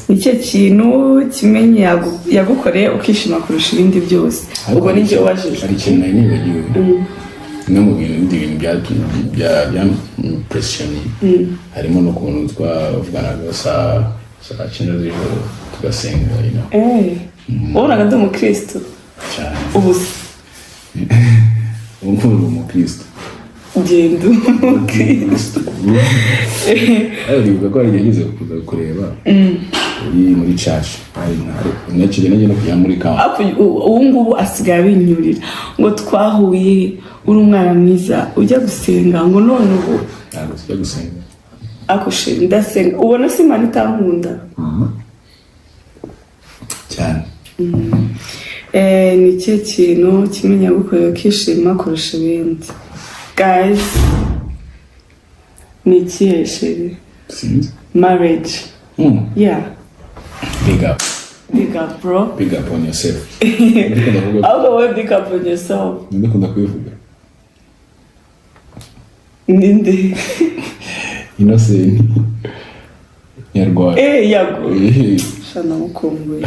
nicyo kintu kimenyi yagukoreye ukishima kurusha ibindi byose ubwo nijye wajije ari ikintu nari nibagiwe no mu bintu byampresiyoni harimo n'ukuntu twavuganaga saa cyenda z'ijoro tugasenga wabonaga ndi umukristo cyane ubu ubu uri umukristo genda umukristo uribuka ko hari igihe ngeze kuza kureba uri muri church nacyo no kujya muri kawa ubu ngubu asigaye abinyurira ngo twahuye uri umwana mwiza ujya gusenga ngo none ubu ntabwo tujya gusenga akushe ndasenga ubona se Imana itankunda cyane ni cyo kintu kimenya gukorera ukishima kurusha ibindi guys ni ikihe sheri marriage yeah big up bro big up on yourself ahubwo wowe big up on yourself ndakunda kubivuga ninde Innocent nyarwanda yago shana mukumbuye